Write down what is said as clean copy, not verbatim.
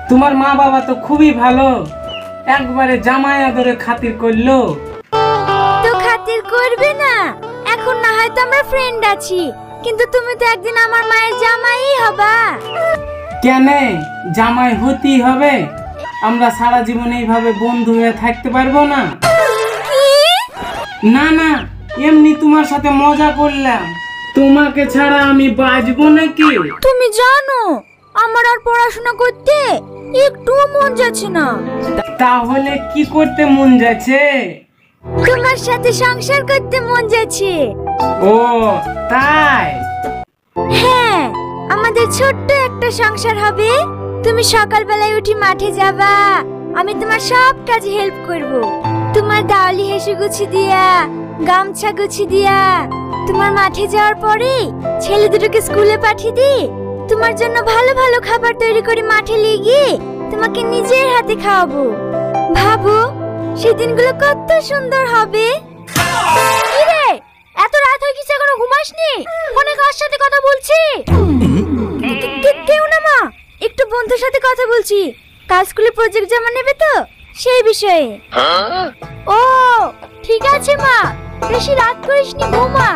তোমার মা বাবা তো খুবই ভালো, একবারে জামাই আদরে খাতির করলো। তো খাতির করবে না? এখন না হয়তো আমরা ফ্রেন্ড আছি, কিন্তু তুমি তো একদিন আমার মায়ের জামাই হবা। কেন জামাই হতেই হবে? আমরা সারা জীবন এইভাবে বন্ধু হয়ে থাকতে পারবো না? না না, এমনি তোমার সাথে মজা করলাম। তোমাকে ছাড়া আমি বাঁচবো নাকি? তুমি জানো আমার আর পড়াশোনা করতে একটুও মন যাচ্ছে না। তাহলে কি করতে মন যাচ্ছে? তোমার সাথে সংসার করতে মন যাচ্ছে। ও তাই? হ্যাঁ, আমাদের ছোট্ট একটা সংসার হবে। তুমি সকালবেলায় উঠি মাঠে যাবা, আমি তোমার সব কাজে হেল্প করব। তোমার দাওয়ালি হেসে গুছি দিয়া, গামছা গুছি দিয়া, তোমার মাঠে যাওয়ার পরে ছেলে দুটোকে স্কুলে পাঠিয়ে দি। তোমার জন্য ভালো ভালো খাবার তৈরি করে মাঠে নিয়ে গিয়ে তোমাকে নিজের হাতে খাওয়াবো। ভাবো সেই দিনগুলো কত সুন্দর হবে। কি রে, এত রাত হয়ে গেছে এখনো ঘুমাসনি? ফোনে কার সাথে কথা বলছি? কেউ না মা, একটু বন্ধুর সাথে কথা বলছি। কাল স্কুলে প্রজেক্ট জমা নেবে তো, সেই বিষয়ে। ও ঠিক আছে মা, বেশি রাত করিসনি, ঘুমা।